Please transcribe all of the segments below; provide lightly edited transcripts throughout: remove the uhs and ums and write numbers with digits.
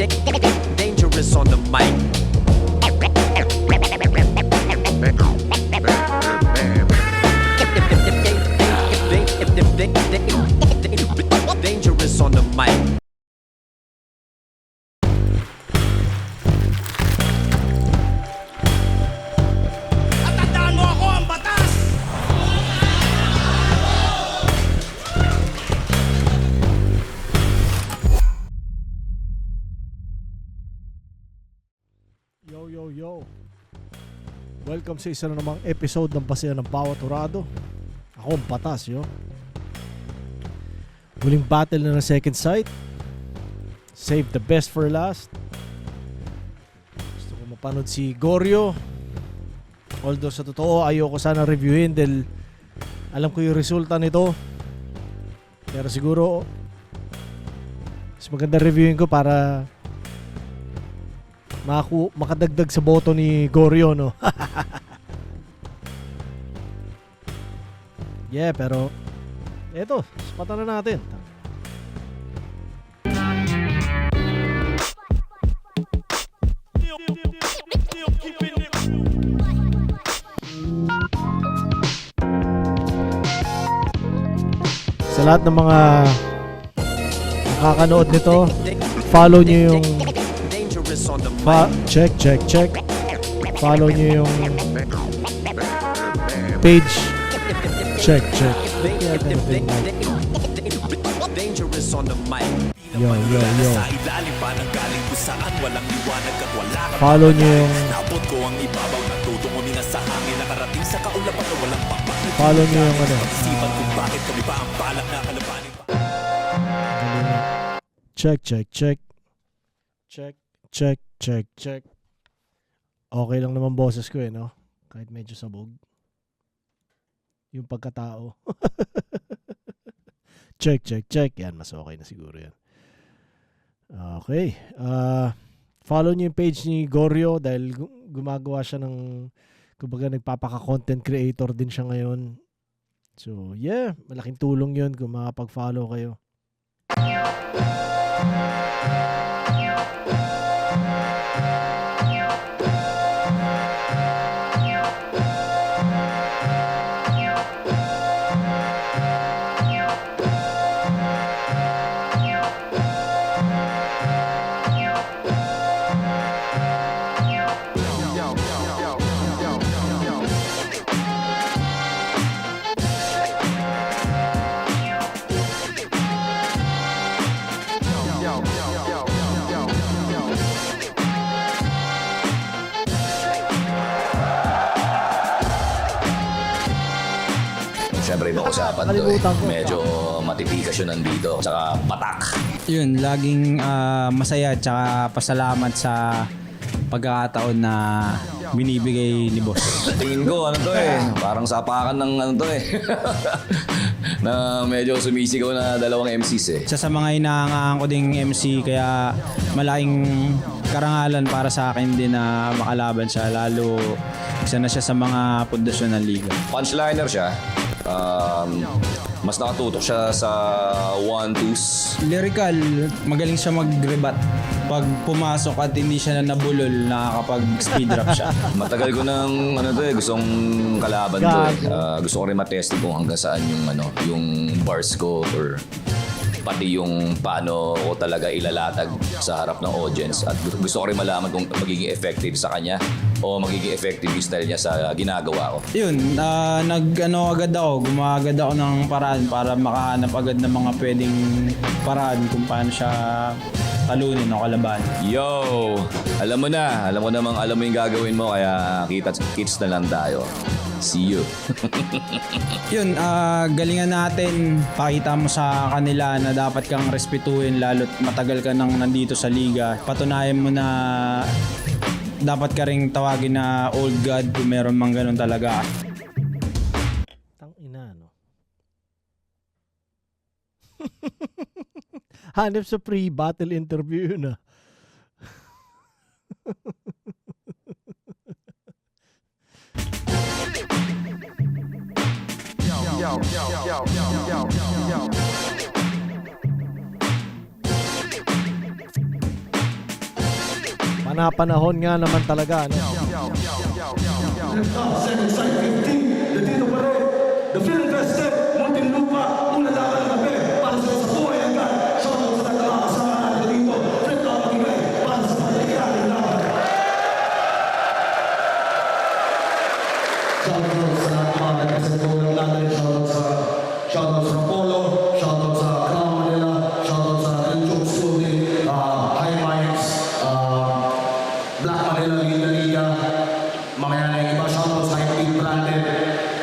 Dangerous on the mic. Dangerous on the mic. Yo. Welcome sa isa na namang episode ng Basehan ng Bawat Hurado. Ako ang Patas, yo. Huling battle na ng Second Sight. Save the best for last. Gusto ko mapanood si Goryo. Although sa totoo ayoko sana reviewin dahil alam ko yung resulta nito. Pero siguro mas maganda reviewin ko para makadagdag sa boto ni Goryo, no? Yeah, pero eto, spatan na natin. Sa lahat ng mga nakakanood nito, follow nyo yung check. Follow nyo yung page. Check. Dangerous on the mic. Yo. Follow nyo yung ano. Check. Okay lang naman boses ko no? Kahit medyo sabog. Yung pagkatao. Check. Yan, mas okay na siguro yan. Okay. Follow niyo yung page ni Goryo dahil gumagawa siya ng, kumbaga nagpapaka-content creator din siya ngayon. So, yeah. Malaking tulong yun kung makapag-follow kayo. Siyempre yung usapan to medyo matipikas yun nandito. Tsaka patak. Yun, laging masaya tsaka pasalamat sa pagkakataon na binibigay ni boss. Tingin ko ano to parang sapakan ng ano to na medyo sumisigaw na dalawang MCs Isa sa mga inaangaan ko ding MC kaya malaking karangalan para sa akin din na makalaban siya. Lalo isa na siya sa mga pundasyon ng liga. Punchliner siya. Mas nakatutok siya sa 1-2s. Lyrical, magaling siya mag-rebat. Pag pumasok at hindi siya na nabulol, nakakapag-speed rap siya. Matagal ko nang gustong kalaban to gusto ko rin matesting kung hanggang saan yung bars ko or pati yung paano ko talaga ilalatag sa harap ng audience at gusto ko rin malaman kung magiging effective sa kanya o magiging effective yung style niya sa ginagawa ko. Yun, gumagad ako ng paraan para makahanap agad ng mga pwedeng paraan kung paano siya talunin o kalaban. Yo! Alam mo yung gagawin mo kaya kits na lang tayo. See you. Yun, galingan natin. Pakita mo sa kanila na dapat kang respetuhin lalo't matagal ka nang nandito sa liga. Patunayan mo na dapat ka ring tawagin na old god kung meron mang ganun talaga. Tangina, no? Hanap sa pre-battle interview na. Panapanahon nga naman talaga. Ano? Second side 15, nandito pa rin. The Film Festival, Muntinlupa, Unalakan ng Gabi, para sa buhay hanggang. Shoutout sa mga kasama natin dito. Flip top Magingay, para sa pagkakita ng laban. Shoutout sa mga nagkasagulong natin. Shoutout sa Polo, shoutout sa Crown Manila, shoutout sa Enjoke Clothing, High Mics, Black Manila Liga, mamaya na yung iba, shoutout sa High Peak Branded,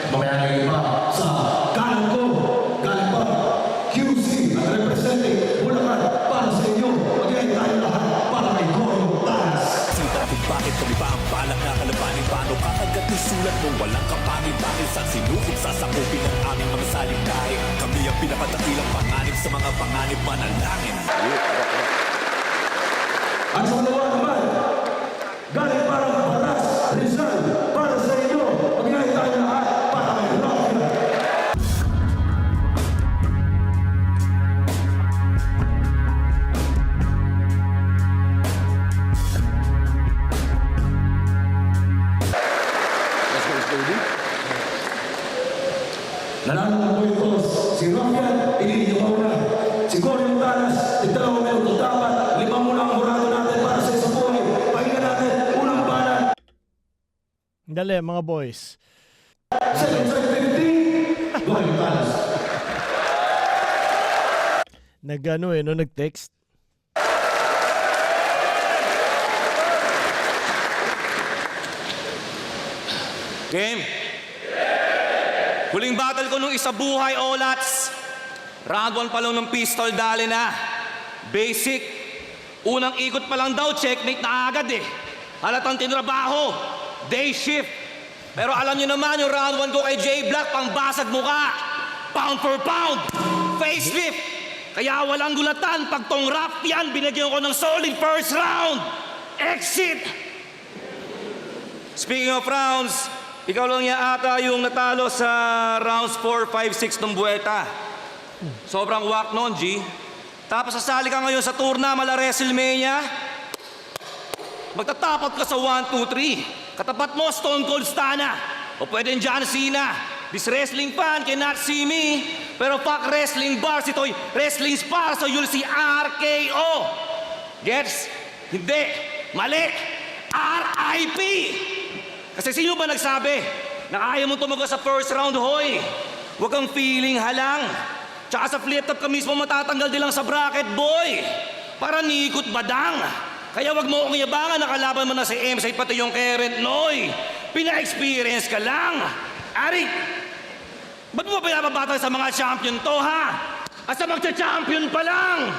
mamaya na yung iba, sa galing ko, galing pa, QC, at representing Bulacan, para sa inyo, mag-iay tayo lahat, para kay Goro Taras. Sita kung bakit kami pa ang balak na kalabanin. Paano kakagat yung sulat mo walang kapanin. Bakit sa sinukot sasakupin ang aming mga saliktahe. Kami ang pinapadakilang panganib sa mga panganib manalangin. At sa dalawa naman, galing parang Paras, Rizal, para sa inyo, mag-iay tayo lahat, para kay Rafael. Nanalo ng pointos, si Rafael, iniiyaw na. Si Goriong Talas, 2 minuto dapat, 5 muna ang murado natin para sa isang buhay. Pahinga natin, unang banan. Dali, mga boys. Second side 15, Goriong Talas. Nag-text. Game? Huling battle ko nung isa buhay, Olats. Round 1 pa lang ng pistol, dali na. Basic. Unang ikot pa lang daw, checkmate na agad eh. Halatang tinrabaho. Day shift. Pero alam niyo naman yung round 1 ko kay J Black, pangbasag mukha. Pound for pound. Facelift. Kaya walang gulatan. Pag tong rap yan, binigyan ko ng solid first round. Exit. Speaking of rounds, ikaw lang niya ata yung natalo sa rounds 4, 5, 6 ng buweta. Sobrang wak nun, G. Tapos sasali ka ngayon sa turna, mala WrestleMania. Magtatapot ka sa 1, 2, 3. Katapat mo, Stone Cold Stana. O pwedeng John Cena. This wrestling fan cannot see me. Pero fuck wrestling bars, ito'y wrestling spar, so you'll see RKO. Gets? Hindi. Mali. RIP. Kasi sino ba nagsabi na kaya mo tumaga sa first round, hoy? Huwag kang feeling halang. Tsaka sa flip top ka mismo matatanggal din lang sa bracket, boy. Para nikot badang. Kaya wag mo akong yabangan, nakalaban mo na si MC pati yung current Noy. Pina-experience ka lang. Ari, ba't mo pinapabatang sa mga champion to, ha? At sa magcha-champion pa lang.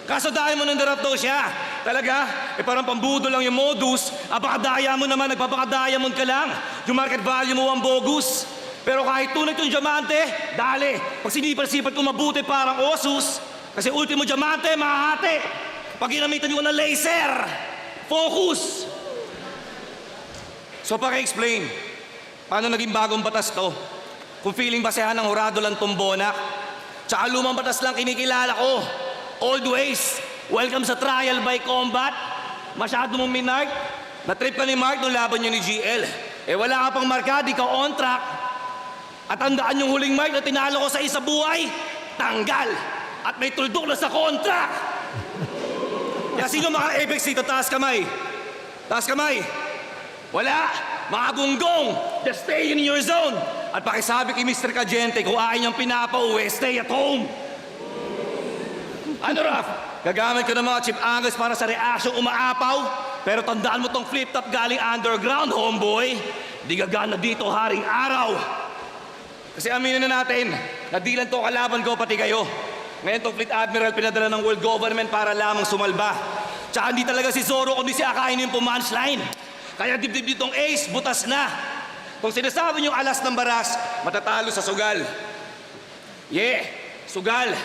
Kaso dahil mo nang darap daw siya. Talaga? Parang pambudo lang yung modus. Apakadaya mo naman, nagpapakadaya mo ka lang. Yung market value mo ang bogus. Pero kahit tunay yung diamante, dali. Pag sinipal-sipal ko mabuti parang osus. Kasi ultimo diamante, mahahati. Pag ginamitan nyo ng laser, focus. So paki-explain, paano naging bagong batas to? Kung feeling basehan ng hurado lang tumbona, tsaka lumang batas lang kinikilala ko. Old ways. Welcome sa trial by combat. Masyado mong minark. Na-trip ka ni Mark nung laban nyo ni GL. Wala ka pang marka, di ka on track. At tandaan yung huling mark na tinalo ko sa isa buhay, tanggal. At may tuldok na sa contract. Kaya sino maka-apex dito? Taas kamay. Taas kamay. Wala. Mga gunggong. Just stay in your zone. At pakisabi kay Mr. Cagente, kung ayaw niyang pinapauwi, stay at home. Ano, Raf? Gagamit ko ng mga chip angles para sa reaction umaapaw. Pero tandaan mo tong flip-top galing underground, homeboy. Di gagana dito haring araw. Kasi aminin na natin, nadilan to kalaban ko pati kayo. Ngayon tong Fleet Admiral pinadala ng world government para lamang sumalba. Tsaka hindi talaga si Zoro kundi si Akainu yung pumunchline. Kaya dibdib ditong ace, butas na. Kung sinasabi niyong alas ng baras, matatalo sa sugal. Yeah, sugal.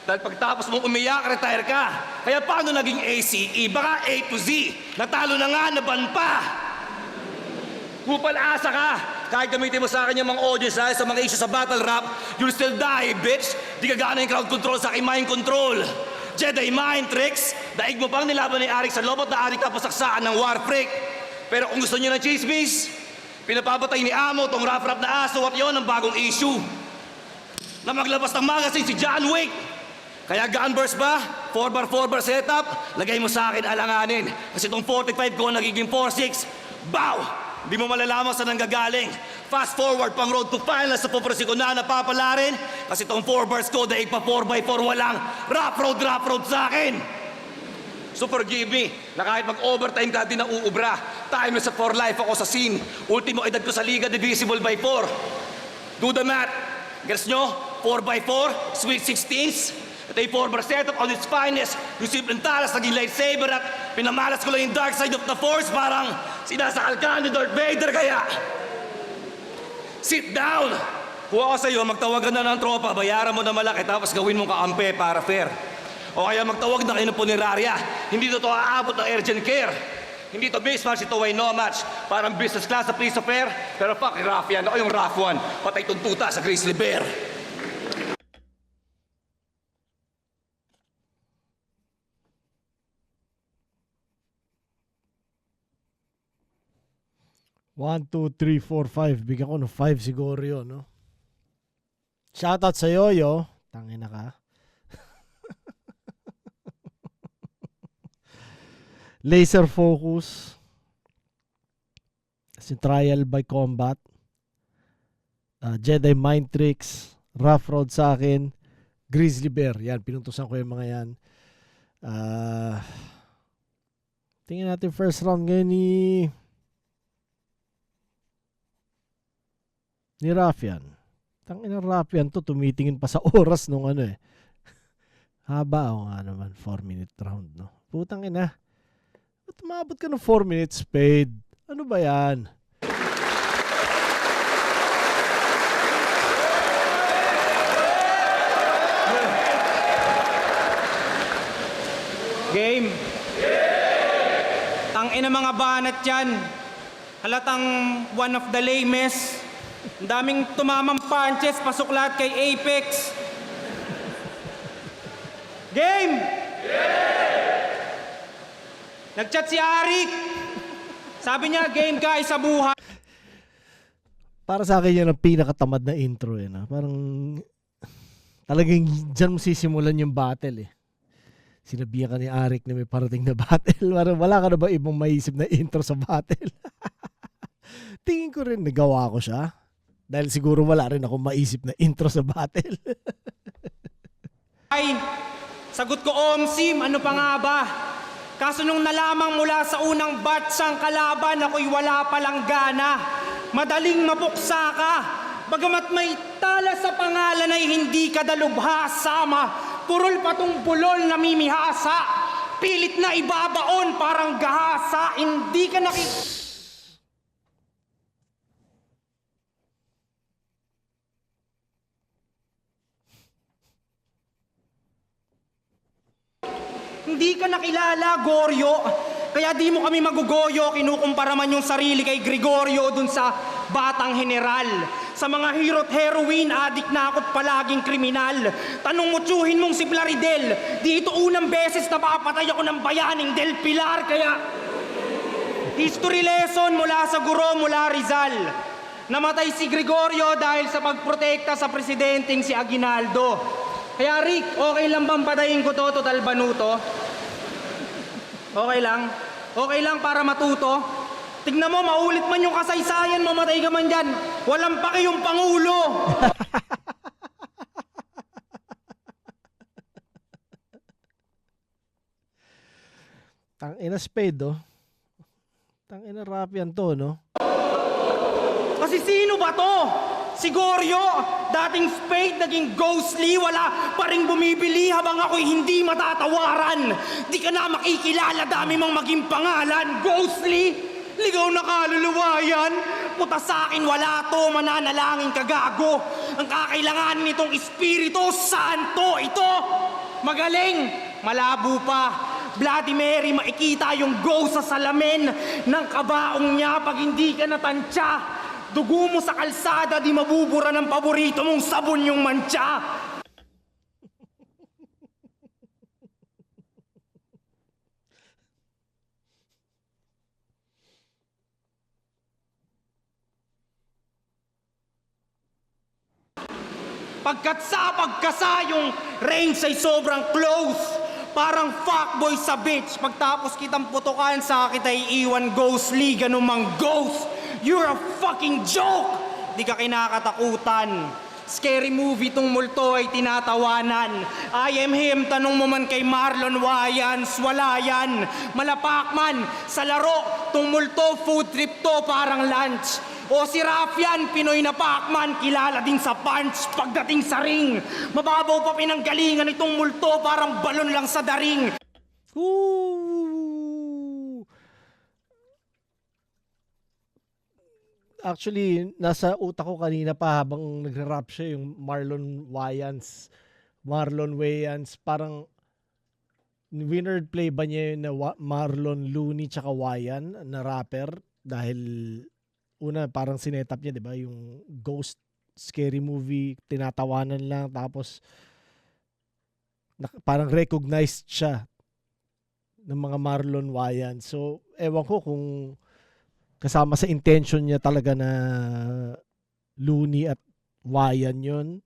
Dahil pagtapos mong umiyak, retire ka. Kaya paano naging ACE? Baka A to Z. Natalo na nga, naban pa. Kupal asa ka. Kahit gamitin mo sa akin yung mga audience sa mga issues sa battle rap, you'll still die, bitch. Di ka gana yung crowd control sa aking mind control. Jedi mind tricks. daig mo pang nilaban ni Arik sa lobot na Arik tapos saksaan ng War Freak. Pero kung gusto nyo ng chismis, pinapapatay ni Amo tong rap-rap na aso at yon ang bagong issue. Na maglabas ng magazine si John Wick. Kaya gunburst ba? 4x4 setup? Lagay mo sa akin alanganin. Kasi itong 45 ko nagiging 46. Bow! Di mo malalaman saan nanggagaling. Fast forward pang road to finals sa pupresi ko na napapala rin. Kasi itong 4 bars ko daig pa 4x4 walang rap road sa akin. So forgive me, na kahit mag-overtime ka din na uubra. Timeless at for life ako sa scene. Ultimo edad ko sa liga, divisible by 4. Do the math. Gets nyo? 4x4, sweet 16s. Ito yung 4-bar setup on its finest. Yung simpleng talas, naging lightsaber at pinamalas ko lang yung dark side of the force. Parang sinasakal ka ni Darth Vader kaya. Sit down! Kuha ko sa'yo, magtawagan na ng tropa, bayaran mo na malaki tapos gawin mong kaampe para fair. O kaya magtawag na kayo ng punerarya. Hindi to aabot ng urgent care. Hindi to mismatch, ito ay no match. Parang business class sa piece of fare. Pero fuck, rough yan. Ako yung rough one. Patay tuntuta sa grizzly bear. One, two, three, four, five. Bigyan ko ng 5 siguro yun, no? Shoutout sa Yoyo. Tangina ka. Laser focus. Si trial by combat. Jedi mind tricks. Rough road sa akin. Grizzly bear. Yan, pinuntusan ko yung mga yan. Tingnan natin first round ngayon ni Rafian. Tangina Rafian to, tumitingin pa sa oras nung ano eh. Haba o nga naman, 4-minute round, no? Putang ina. Ba't umabot ka ng 4 minutes, Spade? Ano ba yan? Game. Tangina mga banat yan. Halatang one of the lamest. Ang daming tumamang punches, pasok lahat kay Apex. Game! Nag-chat si Arik. Sabi niya, game guys sa buhay. Para sa akin yan ang pinakatamad na intro eh. Na? Parang talagang dyan mo sisimulan yung battle eh. Sinabihan ka ni Arik na may parating na battle. Parang wala ka na ba ibang maisip na intro sa battle? Tingin ko rin nagawa ko siya. Dahil siguro wala rin akong maisip na intro sa battle. Ay, sagot ko Omsim, ano pa nga ba? Kaso nung nalamang mula sa unang batch ang kalaban, ako'y wala palang gana. Madaling mapuksa ka. Bagamat may tala sa pangalan ay hindi ka dalubhasama. Purol patong bulol na mimihasa. Pilit na ibabaon parang gahasa. Hindi ka Hindi ka nakilala, Goryo. Kaya di mo kami magugoyo, kinukumpara man yung sarili kay Gregorio dun sa batang general. Sa mga hero't heroine, adik na ako't palaging kriminal. Tanong mo tsuhin mong si Plaridel, dito unang beses napapatay ako ng bayaning Del Pilar. Kaya history lesson mula sa guro mula Rizal. Namatay si Gregorio dahil sa pagprotekta sa presidenteng si Aguinaldo. Kaya Rick, okay lang bang patayin ko to, total banuto? Okay lang? Okay lang para matuto? Tignan mo, maulit man yung kasaysayan, mamatay ka man dyan. Walang paki yung Pangulo. Tangina Spade, oh. Tangina Rapian to, no? Kasi sino ba to? Si Goryo, dating Spade, naging ghostly, wala pa rin bumibili habang ako'y hindi matatawaran. Di ka na makikilala, dami mong maging pangalan. Ghostly, ligaw na kaluluwa yan. Puta sa akin, wala to, mananalangin ka gago. Ang kakailangan nitong Espiritu Santo, ito. Magaling, malabo pa. Bloody Mary, makikita yung ghost sa salamin ng kabaong niya pag hindi ka natansya. Dugo mo sa kalsada, di mabubura ng paborito mong sabon yung mantsa. Pagkasa yung range ay sobrang close. Parang fuckboy sa bitch. Pagtapos kitang putukan sa kita iiwan ghostly, ganun mang ghost. You're a fucking joke! Di ka kinakatakutan. Scary movie tong multo ay tinatawanan. I am him, tanong mo man kay Marlon Wayans, wala yan. Malapak man sa laro, tong multo food trip to parang lunch. O si Rafian, Pinoy na Pacman, kilala din sa punch pagdating sa ring. Mababaw pa pinanggalingan itong multo, parang balon lang sa daring. Ooh. Actually, nasa utak ko kanina pa habang nagra-rap siya yung Marlon Wayans. Parang winner play ba niya yun na Marlon Looney tsaka Wayan na rapper? Dahil una, parang sinetap niya, di ba? Yung ghost scary movie, tinatawanan lang. Tapos, parang recognized siya ng mga Marlon Wayans. So, ewan ko kung kasama sa intention niya talaga na Looney at Wayan yon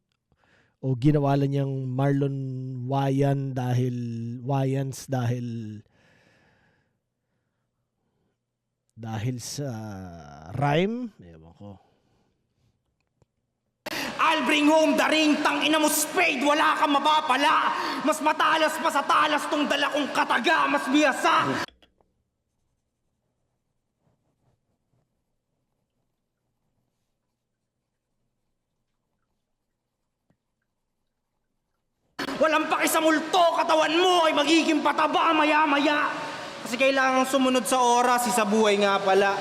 o ginawa lang niyang Marlon Wayans dahil sa rhyme, ewan ko. I'll bring home the ring, tangina mo spade, wala kang mapapala. Mas matalas pa sa talas tong dala kong kataga, mas biyasa. Walang paki sa multo, katawan mo ay magiging pataba maya-maya. Kasi kailangan sumunod sa oras, sa buhay nga pala.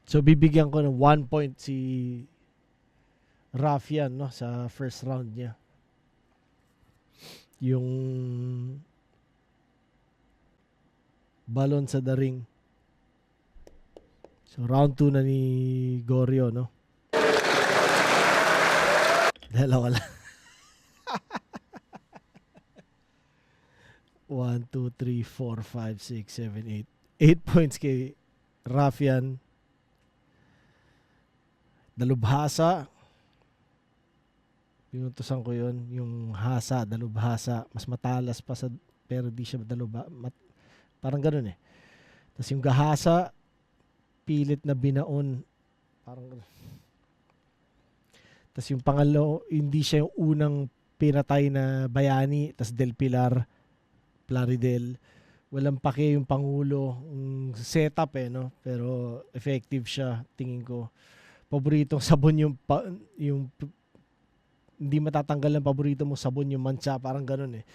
So bibigyan ko ng 1 point si Rafian, no, sa first round niya. Yung balon sa the ring. So round 2 na ni Goryo, no? Dalawa lang. 1, 2, 3, 4, 5, 6, 7, 8. 8 points kay Rafian. Dalubhasa. Pinutusan ko yun. Yung hasa, dalubhasa. Mas matalas pa sa, pero di siya parang ganun eh. Tapos yung gahasa, pilit na binaon. Parang ganun. Tapos yung pangalo, hindi siya yung unang pinatay na bayani. Tapos Del Pilar, Plaridel. Walang pake yung Pangulo. Setup eh, no? Pero effective siya, tingin ko. Paboritong sabon yung hindi matatanggal ang paborito mo sabon yung mancha, parang ganun eh.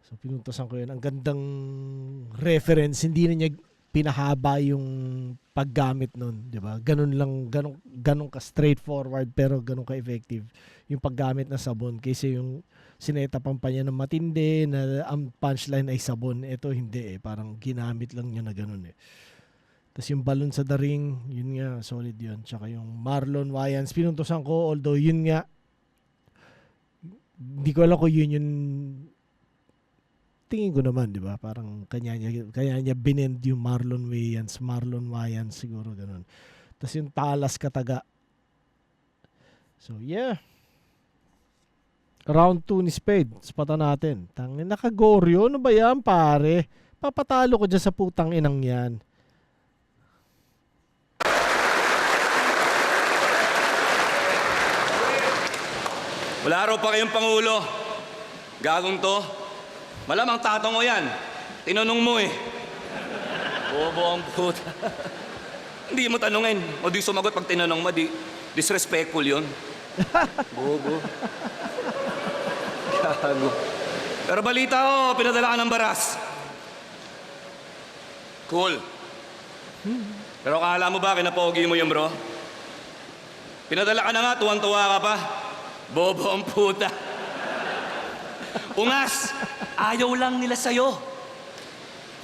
So pinuntosan ko yun. Ang gandang reference, hindi na niya pinahaba yung paggamit nun, di ba? Ganun lang, ganun ka straightforward pero ganun ka effective yung paggamit ng sabon kaysa yung sinetapan pa niya ng matindi na ang punchline ay sabon. Ito hindi eh, parang ginamit lang niya na ganun eh. Tapos yung balon sa the ring, yun nga, solid yun. Tsaka yung Marlon Wayans, pinuntosan ko, although yun nga, hindi ko alam kung yun yung tingin ko naman, di ba? Parang kanya niya binend yung Marlon Wayans siguro ganun. Tapos yung talas kataga. So yeah. Round 2 ni Spade. Spata natin. Tangin, nakagoryo. Ano ba yan, pare? Papatalo ko dyan sa putang inang yan. Wala raw pa kayong Pangulo. Gagong to. Malamang tatong mo yan. Tinanong mo eh. Bobo ang puta. Hindi mo tanungin. O di sumagot pag tinanong mo, di disrespectful yun. Bobo. Gago. Pero balita ko, pinadala ka ng baras. Cool. Pero akala mo ba, kinapogi mo yun, bro? Pinadala ka na nga, tuwang-tuwa ka pa. Bobo ang puta. Ungas, ayaw lang nila sa'yo.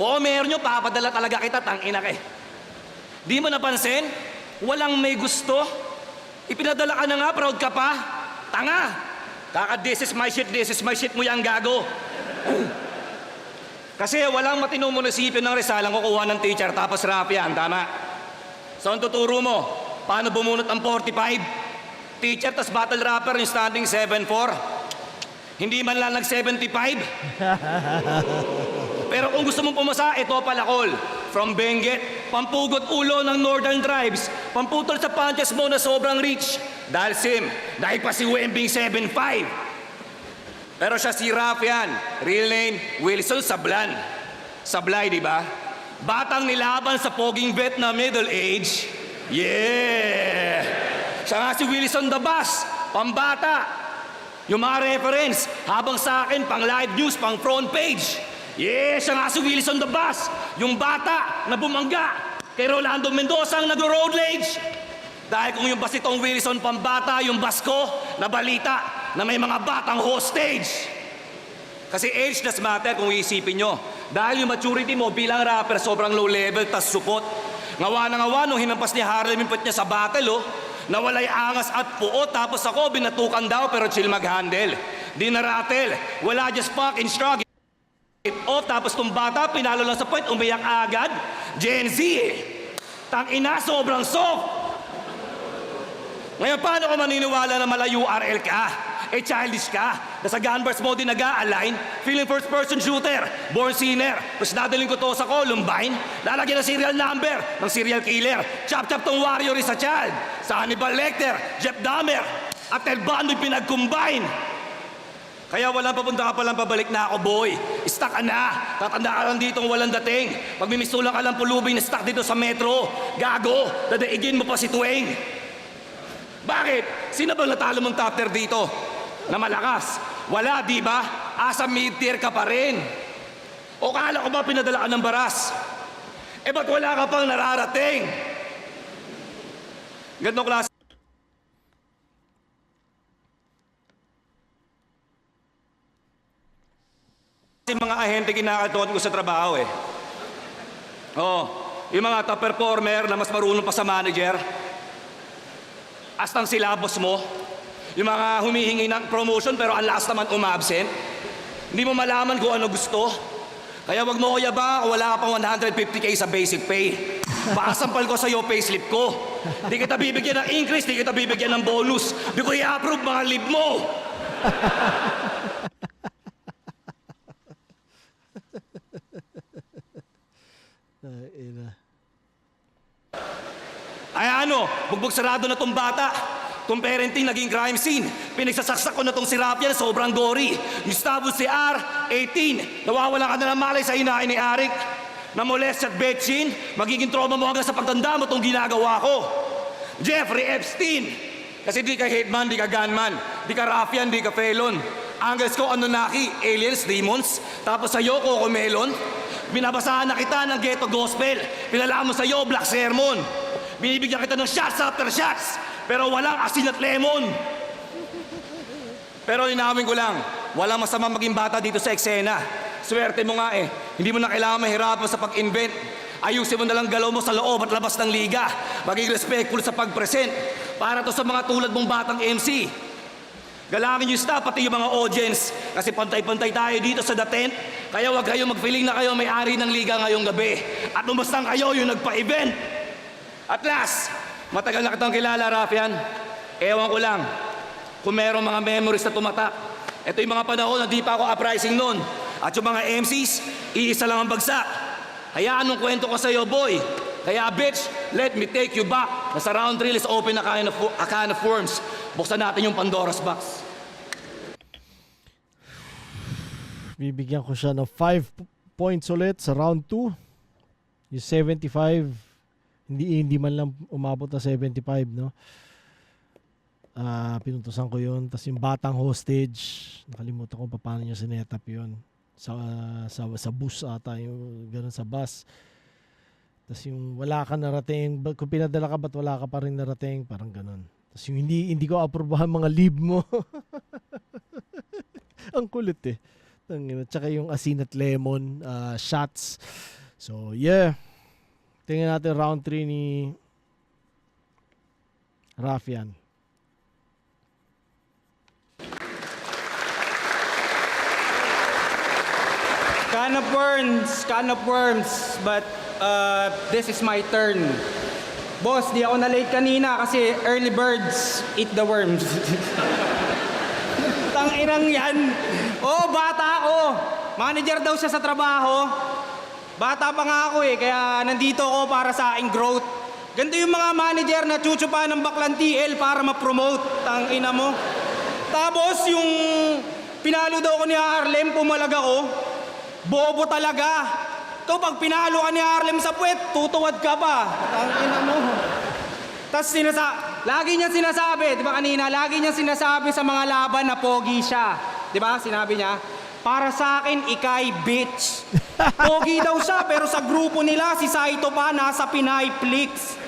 Kung meron nyo, papadala talaga kita, tangina ka eh. Di mo napansin? Walang may gusto. Ipinadala ka na nga, proud ka pa. Tanga! Kaka this is my shit mo yang gago. Kasi walang matinong munisipyo ng Rizal ang kukuha ng teacher tapos Rapian, tama? So ang tuturo mo, paano bumunot ang 45? Teacher tas battle rapper yung standing 7'4". Hindi man lang nag-75. Pero kung gusto mong pumasa, ito pala call. From Benguet, pampugot ulo ng Northern Tribes, pamputol sa punches mo na sobrang rich. Dahil Sim, dahil pa si Wembing 7'5". Pero siya si Rafian, real name, Wilson Sablan. Sablay, di ba? Batang nilaban sa poging vet na middle age. Yeah! Siya nga si Wilson Dabas, pambata. Yung mga reference, habang sa akin, pang live news, pang front page. Yeah, siya nga si Wilson Dabas, yung bata na bumangga kay Rolando Mendoza ang nag-road rage. Dahil kung yung bas itong Wilson pambata, yung bas ko, na balita na may mga batang hostage. Kasi age does matter kung iisipin nyo. Dahil yung maturity mo bilang rapper sobrang low level, tas supot. Ngawa na ngawa nung hinampas ni Harlem yung put niya sa battle, oh. Nawalay angas at puot, tapos ako binatukan daw pero chill mag-handle. Di naratel, wala just fucking struggle. It off, tapos tong bata, pinalo lang sa point, umiyak agad. Gen Z eh. Tangina, sobrang soft. Ngayon, paano ko maniniwala na malayo RL ka? Eh, childish ka. Nasa gunbars mo din nag-a-align. Feeling first person shooter. Born sinner. Tapos dadalhin ko to sa Columbine. Lalagyan ng serial number ng serial killer. Chop-chop tong warrior is a child. Sa Hannibal Lecter, Jeff Dahmer, at Ted Bundy pinag-combine. Kaya walang papunta ka palang pabalik na ako, boy. Stuck ka na. Tatanda ka lang ditong walang dating. Pag mimisulang ka lang pulubing na stuck dito sa metro, gago, dadaigin mo pa si Tueng. Bakit? Sino bang natalo mong top tier dito? Na malakas? Wala, di ba? Asa mid-tier ka pa rin. O kala ko ba pinadala ka ng baras? Eh ba't wala ka pang nararating? Ganitong klase. Mga ahente kinakatuan ko sa trabaho eh. Oo, yung mga top performer na mas marunong pa sa manager. Astang silabos mo. Yung mga humihingi ng promotion pero ang lakas naman umabsent. Hindi mo malaman kung ano gusto. Kaya wag mo ko yaba o wala ka pang 150k sa basic pay. Baka sampal ko sa'yo payslip ko. Di kita bibigyan ng increase, di kita bibigyan ng bonus. Di ko i-approve mga leave mo. Ay ano, bugbog sarado na tong bata. Tong parenting naging crime scene. Pinagsasaksak ko na tong si Rapian, sobrang gory. Gustavo si R, 18. Nawawala ka na ng malay sa hinain ni Arik. Namolest at betchin, magiging trauma mo hanggang sa pagtanda mo tong ginagawa ko. Jeffrey Epstein. Kasi di ka hitman, di ka gunman. Di ka Rapian, di ka felon. Angles ko Anunnaki, aliens, demons. Tapos sa'yo, Coco Melon. Binabasahan na kita ng ghetto gospel. Pinalaan mo sa'yo, black sermon. Binibigyan kita ng shots after shots. Pero walang asin at lemon. Pero linawin ko lang, walang masama maging bata dito sa eksena. Swerte mo nga eh. Hindi mo na kailangan mahirapan sa pag-invent. Ayusin mo na lang galaw mo sa loob at labas ng liga. Maging respectful sa pag-present. Para to sa mga tulad mong batang MC. Galangin yung staff pati yung mga audience. Kasi pantay-pantay tayo dito sa The Tent. Kaya wag kayo mag-feeling na kayo may-ari ng liga ngayong gabi. At umastang kayo yung nagpa-event. At last, matagal na kitang kilala, Rafian. Ewan ko lang kung merong mga memories na tumatak. Ito yung mga panahon na di pa ako uprising noon. At yung mga MCs, iisa lang ang bagsak. Hayaan mong kwento ko sa'yo, boy. Kaya bitch, let me take you back. Nasa round 3, let's open a can of worms. Buksan natin yung Pandora's box. Bibigyan ko siya ng 5 points ulit sa round 2. Yung 75, hindi man lang umabot na 75, no? Pinuntusan ko yun. Tapos yung batang hostage, nakalimutan ko paano niya sinetap yun. Sa bus ata, yung gano'n sa bus. Tapos yung wala ka narating, kung pinadala ka ba't wala ka pa rin narating, parang gano'n. Tapos yung hindi ko aprobahan mga leave mo. Ang kulit eh. Tsaka yung asin at lemon shots. So yeah. Tingnan natin round 3 ni Rafian. Can of worms, but this is my turn. Boss, di ako na-late kanina kasi early birds eat the worms. Tanginang yan. Bata ako. Manager daw siya sa trabaho. Bata pa nga ako kaya nandito ako para sa aking growth. Ganito yung mga manager na chuchupa ng baklang TL para ma-promote. Tangina mo. Tapos yung pinalo daw ko ni Harlem, pumalag ako. Bobo talaga. Ito, pag pinalo ka ni Harlem sa puwet, tutuwad ka pa. Tangina mo. Tapos lagi niya sinasabi, di ba kanina, lagi niya sinasabi sa mga laban na pogi siya. Di ba? Sinabi niya, para sa akin, ikay, bitch. Pogi daw siya, pero sa grupo nila, si Saito pa, nasa Pinay Flix.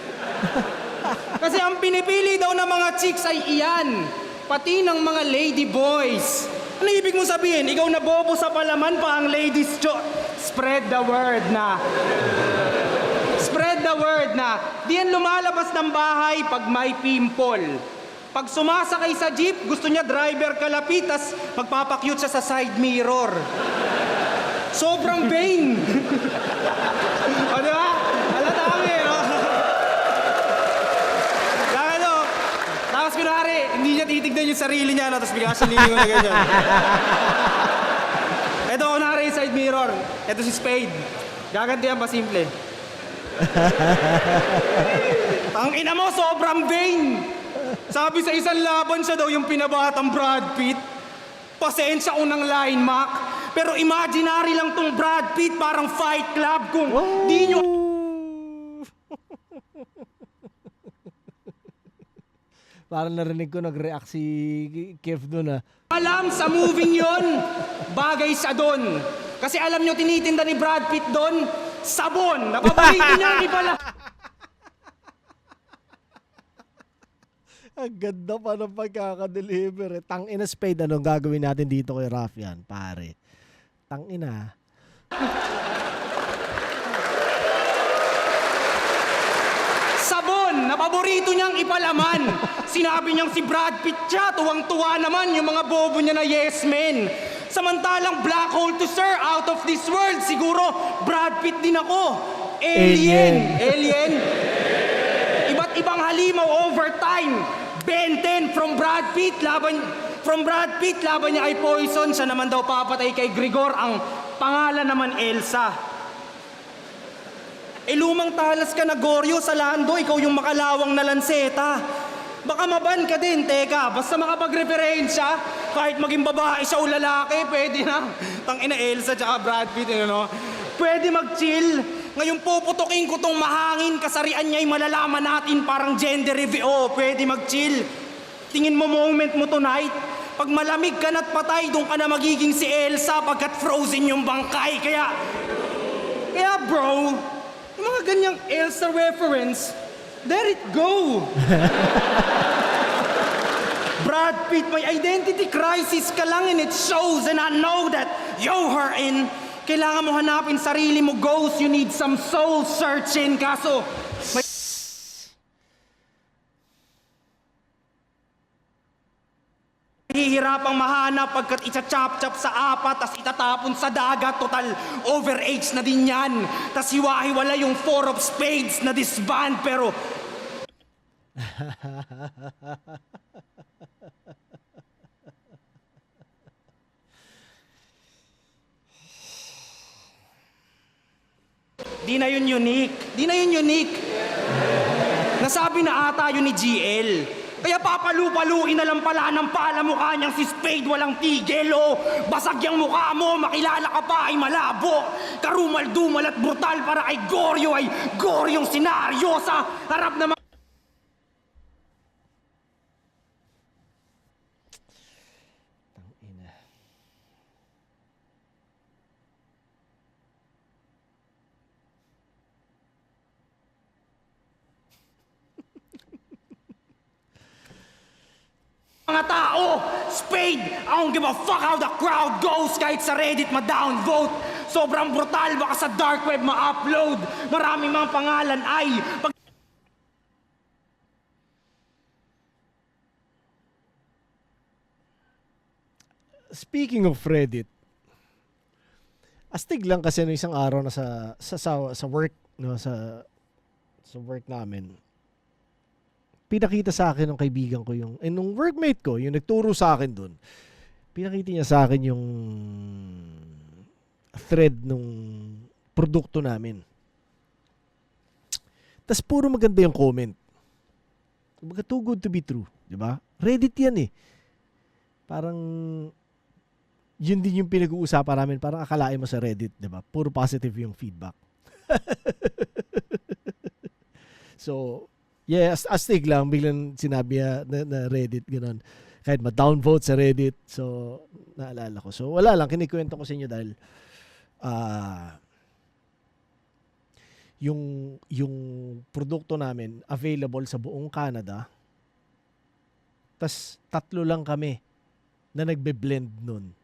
Kasi ang pinipili daw ng mga chicks ay iyan. Pati ng mga lady boys. Ano ibig mong sabihin? Ikaw na bobo sa palaman pa ang ladies Spread the word na. Spread the word na. Di yan lumalabas ng bahay pag may pimple. Pag sumasakay sa jeep, gusto niya driver kalapit, tas magpapakyut siya sa side mirror. Sobrang vain. O diba? Halata kami, no? Tapos kunwari, hindi niya titignan yung sarili niya, no? Tapos bigla siya lilingon na ganyan. Ito, kunwari yung side mirror. Ito si Spade. Gagantihan pa simple. Tangina mo, sobrang vain. Sabi sa isang laban siya daw yung pinabatang Brad Pitt. Pasensya ko ng line, Mac. Pero imaginary lang tong Brad Pitt, parang Fight Club kung di nyo... Parang narinig ko nag-react si Kev doon Alam sa moving yon, bagay sa doon. Kasi alam nyo, tinitinda ni Brad Pitt doon, sabon. Napapalitin niya ang ibala. Ang ganda pa ng pagkakadeliver. Tangina Spade, anong gagawin natin dito kay Rafian, pare? Tangina. Sabon na paborito niyang ipalaman. Sinabi niyang si Brad Pitt siya, tuwang-tuwa naman yung mga bobo niya na yes men. Samantalang black hole to sir, out of this world, siguro Brad Pitt din ako. Alien. Iba't ibang halimaw over time. Ben 10 from Brad Pitt, laban niya ay Poison, siya naman daw papatay kay Grigor, ang pangalan naman Elsa. Lumang talas ka na Goryo sa Lando, ikaw yung makalawang na lanseta. Baka maban ka din, teka, basta makapagreferensya, kahit maging babae siya o lalaki, pwede na. Tangina Elsa tsaka Brad Pitt, pwede mag-chill. Ngayon puputukin ko tong mahangin, kasarian niya'y malalaman natin parang gender review. Pwede mag-chill. Tingin mo moment mo tonight, pag malamig ka na't patay, doon ka na magiging si Elsa pagkat frozen yung bangkay. Kaya bro, yung mga ganyang Elsa reference, let it go. Brad Pitt, may identity crisis ka lang and it shows, and I know that you're in. Kailangan mo hanapin sarili mo, ghost. You need some soul searching. Kaso, may... hihirapang mahanap pagkat itcha-chop-chop sa apat, tas itatapon sa dagat. Total, overage na din yan. Tas hiwa-hiwala yung four of spades na disband, pero... Di na yun unique. Nasabi na ata yun ni GL. Kaya papalu-paluin na lang pala ng palamukha niyang si Spade walang tigil, basag yung mukha mo, makilala ka pa ay malabo. Karumal-dumal at brutal para kay Goryo ay Goryong senaryo sa harap na mga tao. Spade, I don't give a fuck how the crowd goes. Kahit sa Reddit ma-downvote, sobrang brutal, baka sa dark web ma-upload. Maraming mga pangalan ay Speaking of Reddit, Astig lang kasi no isang araw na sa work, no, sa work namin. Pinakita sa akin ng kaibigan ko nung workmate ko, yung nagturo sa akin doon. Pinakita niya sa akin yung thread nung produkto namin. Tas puro maganda yung comment. Kumbaga, too good to be true, di ba? Reddit yan eh. Parang yun din yung pinag-uusapan namin. Parang akalain mo sa Reddit, di ba? Puro positive yung feedback. So, yeah, astig lang. Biglang sinabi na Reddit, gano'n. Kahit ma-downvote sa Reddit. So, naalala ko. So, wala lang. Kinikwento ko sa inyo dahil yung produkto namin available sa buong Canada. Tas 3 lang kami na nagbe-blend nun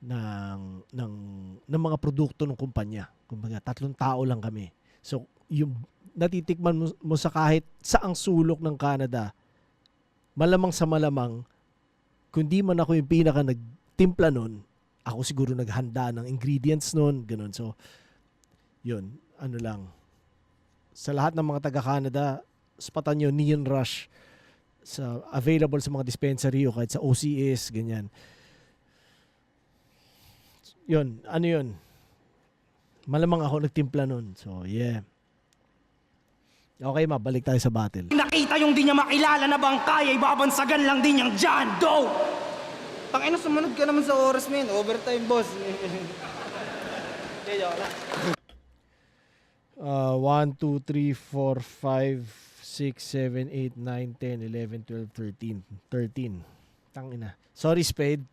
ng mga produkto ng kumpanya. Kumbaga, 3 tao lang kami. So, yung natitikman mo sa kahit saang sulok ng Canada, malamang sa malamang, kundi man ako yung pinaka nagtimpla nun, ako siguro naghanda ng ingredients nun, ganun. So, yun, ano lang. Sa lahat ng mga taga-Canada, spatan nyo, Neon Rush, available sa mga dispensary o kahit sa OCS, ganyan. Yun, ano yun? Malamang ako nagtimpla nun. So, yeah. Okay, balik tayo sa battle. Nakita yung di niya makilala na bangkay ay babansagan lang din yung John Doe. Tangina, sumunod ka naman sa oras, men. Overtime, boss. 1, 2, 3, 4, 5, 6, 7, 8, 9, 10, 11, 12, 13. Tangina. Sorry, Spade.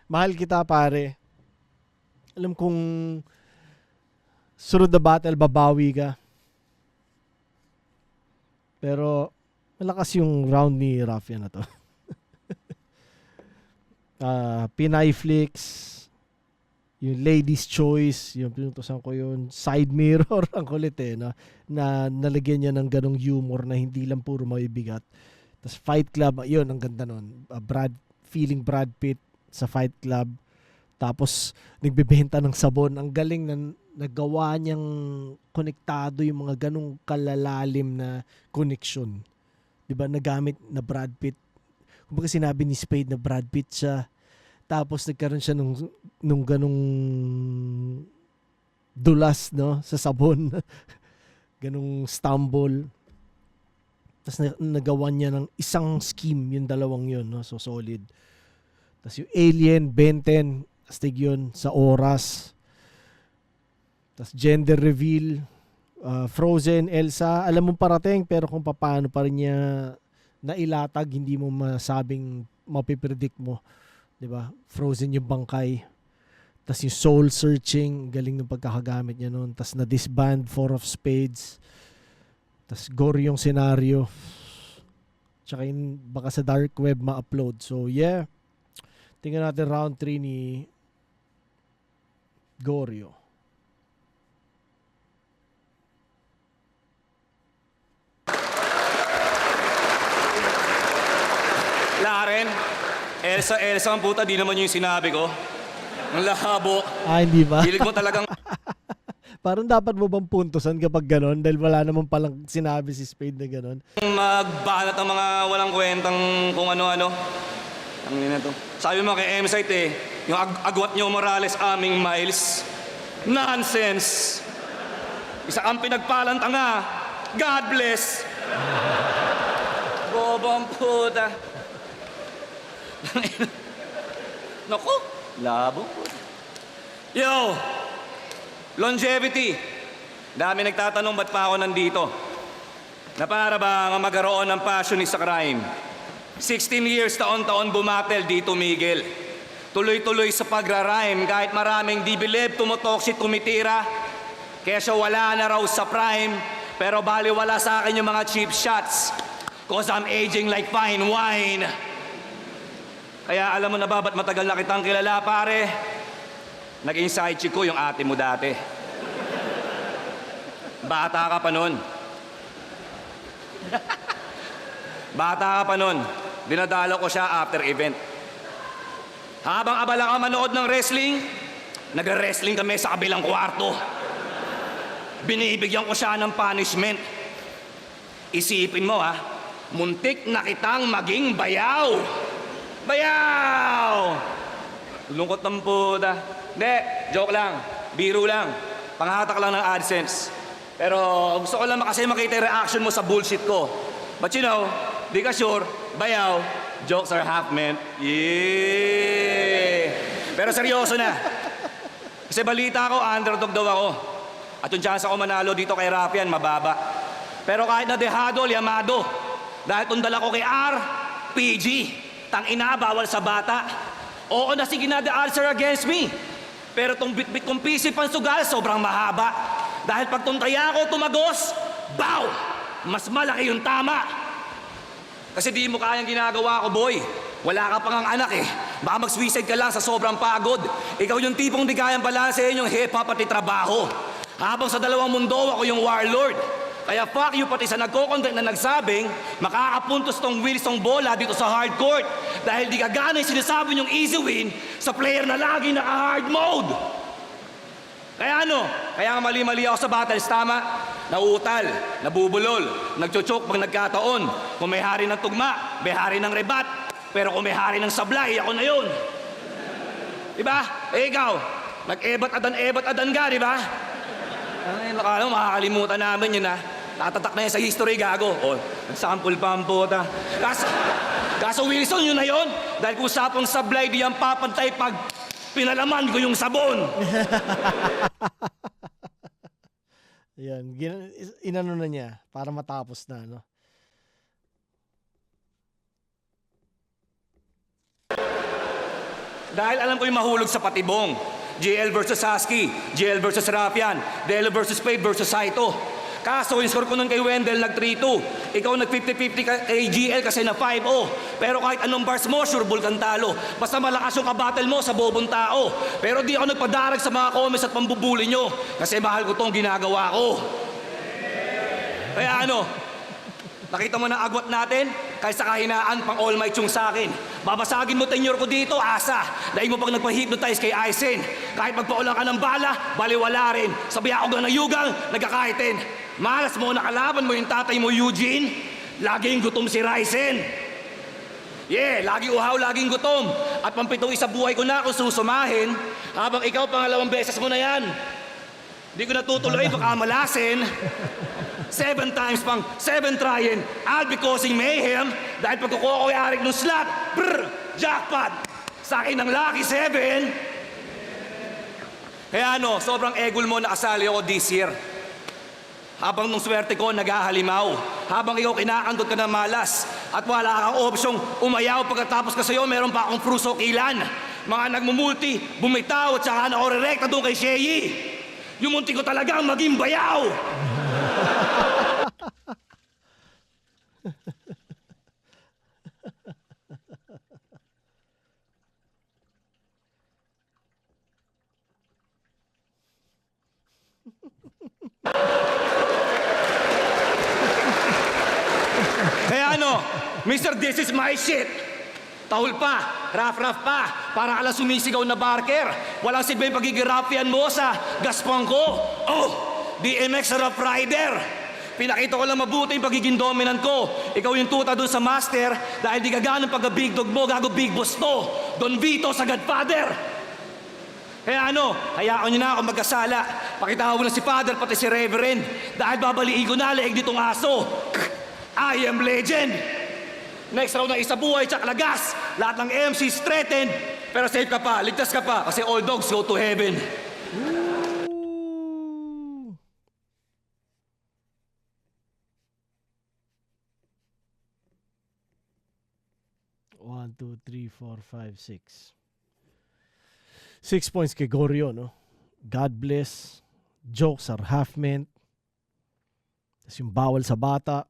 Mahal kita, pare. Alam kong sunod na battle, babawi ka. Pero malakas yung round ni Raffia na to. Pinay Flicks, yung Ladies Choice, yung pinutusan ko yun, Side Mirror, ang kulit eh, no? Na nalagyan niya ng ganong humor na hindi lang puro maibigat. Tapos Fight Club, yun, ang ganda nun. Feeling Brad Pitt sa Fight Club. Tapos nagbebenta ng sabon. Ang galing na nagawa niyang konektado yung mga ganong kalalalim na connection. 'Di ba? Nagamit na Brad Pitt. Kumbaga sinabi ni Spade na Brad Pitt siya. Tapos nagkaroon siya nung ganong dulas, no, sa sabon. Ganong stumble. Tapos nagawa niya ng isang scheme yung dalawang yun, no? So solid. Tapos yung Alien, Ben 10, astig yun sa oras. Tapos gender reveal, Frozen, Elsa, alam mo parating pero kung paano pa rin niya nailatag, hindi mo masabing mapipredict mo. 'Di ba? Frozen yung bangkay. Tapos yung soul searching, galing ng pagkakagamit niya noon. Tapos na-disband, 4 of Spades. Tapos gore yung senaryo. Tsaka yung baka sa dark web ma-upload. So yeah. Tingnan natin round 3 ni Goryo. Laren, Elsa ang puta, di naman yung sinabi ko. Ang labo. Hindi ba? Hilig mo talagang Parang dapat mo bang puntosan kapag ganon? Dahil wala naman palang sinabi si Spade na ganon. magbanat ng mga walang kwentang kung ano-ano. Ang ina to. Sabi mo kay M-Site eh, yung agwat nyo Morales aming Miles. Nonsense! Isa kang pinagpalang tanga. God bless! Bobang puta. Naku, labo. Yo! Longevity. Dami nagtatanong ba't pa ako nandito. Na para ba magkaroon ng passion sa crime. 16 years taon-taon bumatel dito, Miguel. Tuloy-tuloy sa pagra-rhyme kahit maraming di believe, tumutoksit, tumitira. Kaya siya wala na raw sa prime, pero baliwala sa akin yung mga cheap shots. Cause I'm aging like fine wine. Kaya alam mo na ba ba't matagal na kitang kilala, pare? Naging side chick ko yung ate mo dati. Bata ka pa nun. Bata ka pa nun. Dinadalo ko siya after event. Habang abala ka manood ng wrestling, nagre-wrestling kami sa kabilang kwarto. Binibigyan ko siya ng punishment. Isipin mo ha, muntik na kitang maging bayaw. Bayaw! Lungkot ng puta. Hindi, joke lang. Biro lang. Panghatak lang ng AdSense. Pero gusto ko lang kasi makita yung reaction mo sa bullshit ko. But you know, di ka sure, bayaw, jokes are half meant. Yeah! Pero seryoso na. Kasi balita ko, underdog daw ako. At yung chance ako manalo dito kay Rafian, mababa. Pero kahit na dehado, liamado. Dahil tundala ko kay R, PG. Tangina, bawal sa bata. Oo na sige na the answer against me. Pero tong bit-bit kong PC pansugal, sobrang mahaba. Dahil pag tuntaya ko tumagos, bow! Mas malaki yung tama. Kasi di mo kayang ginagawa ko, boy. Wala ka pang anak eh. Baka mag-suicide ka lang sa sobrang pagod. Ikaw yung tipong di kayang balansehin yung hip-hop pati trabaho. Habang sa dalawang mundo, ako yung warlord. Kaya fuck you pati sa nagko-content na nagsabing makakapuntos tong Wilsong bola dito sa hard court. Dahil di kagana yung sinasabi yung easy win sa player na lagi naka-hard mode. Kaya ano? Kaya nga mali-mali ako sa battles, tama? Nauutal, nabubulol, nagchochok pag nagkataon. Kung may hari ng tugma, may hari ng rebat. Pero kung may hari ng sablay, ako na yun. Diba? Eh ikaw, nag-ebat adan ka, diba? Ay, nakala mo, makakalimutan namin yun ha. Natatak na yan sa history, gago. O, sample pa ang puta. Kaso Wilson, yun na yun. Dahil kung sapong sablay, di yan papantay pag pinalaman ko yung sabon. Yan, inano na niya para matapos na, no? Dahil alam ko yung mahulog sa patibong. JL versus Husky, JL versus Rafian, Delo versus Fade versus Saito. Kaso yung score ko nun kay Wendell nag 3-2. Ikaw nag 50-50 kay GL kasi na 5-0. Pero kahit anong bars mo, sure bull kang talo. Basta malakas yung kabattle mo sa bobong tao. Pero di ako nagpadarag sa mga comments at pambubuli nyo. Kasi mahal ko tong ginagawa ko. Kaya ano, nakita mo na agwat natin? Kaysa kahinaan pang all might yung sa akin. Babasagin mo tenyor ko dito, asa. Dahil mo pag nagpa-hypnotize kay Aizen. Kahit magpaulang ka ng bala, baliwala rin. Sabi ako gang nayugang, nagkakaitin. Malas mo, nakalaban mo yung tatay mo, Eugene. Laging gutom si Ryzen. Yeah, lagi uhaw, laging gutom. At pampitong isa buhay ko na kung susumahin. Habang ikaw, pangalawang beses mo na yan. Di ko natutuloy, baka malasin. 7 times pang 7 trying, I'll be causing mayhem. Dahil pagkukuha ko yung arik ng slot, jackpot! Sa akin ng lucky 7. Kaya ano, sobrang egol mo nakasali ako this year. Habang nung swerte ko, naghahalimaw. Habang ikaw kinakandot ka na malas. At wala kang opsyong umayaw pagkatapos ka sa'yo, meron pa akong pruso kilan. Mga nagmumulti, bumitaw at saka na ako rerekta doon kay Sheyi. Yung munti ko talagang maging bayaw. Kaya ano, Mr. This is my shit. Tahol pa, rough pa, para ala sumisigaw na barker. Walang silbing pagiging Rafian mo sa gaspang ko. Oh, DMX Rough Rider. Pinakita ko lang mabuti yung pagiging dominant ko. Ikaw yung tuta doon sa master dahil di ka ganun pagka-big dog mo, gago big boss to. Don Vito sa Godfather. Kaya ano, hayaan nyo na ako magkasala. Pakitawan mo na si Father pati si Reverend dahil babaliin ko na leeg ditong aso. I am legend. Next round na isa buhay tsak lagas. Lahat ng MCs threatened. Pero safe ka pa, ligtas ka pa kasi all dogs go to heaven. One, 2, 3, 4, 5, 6. 6 points kay Goryo, no? God bless. Jokes are half meant. Tapos yung bawal sa bata.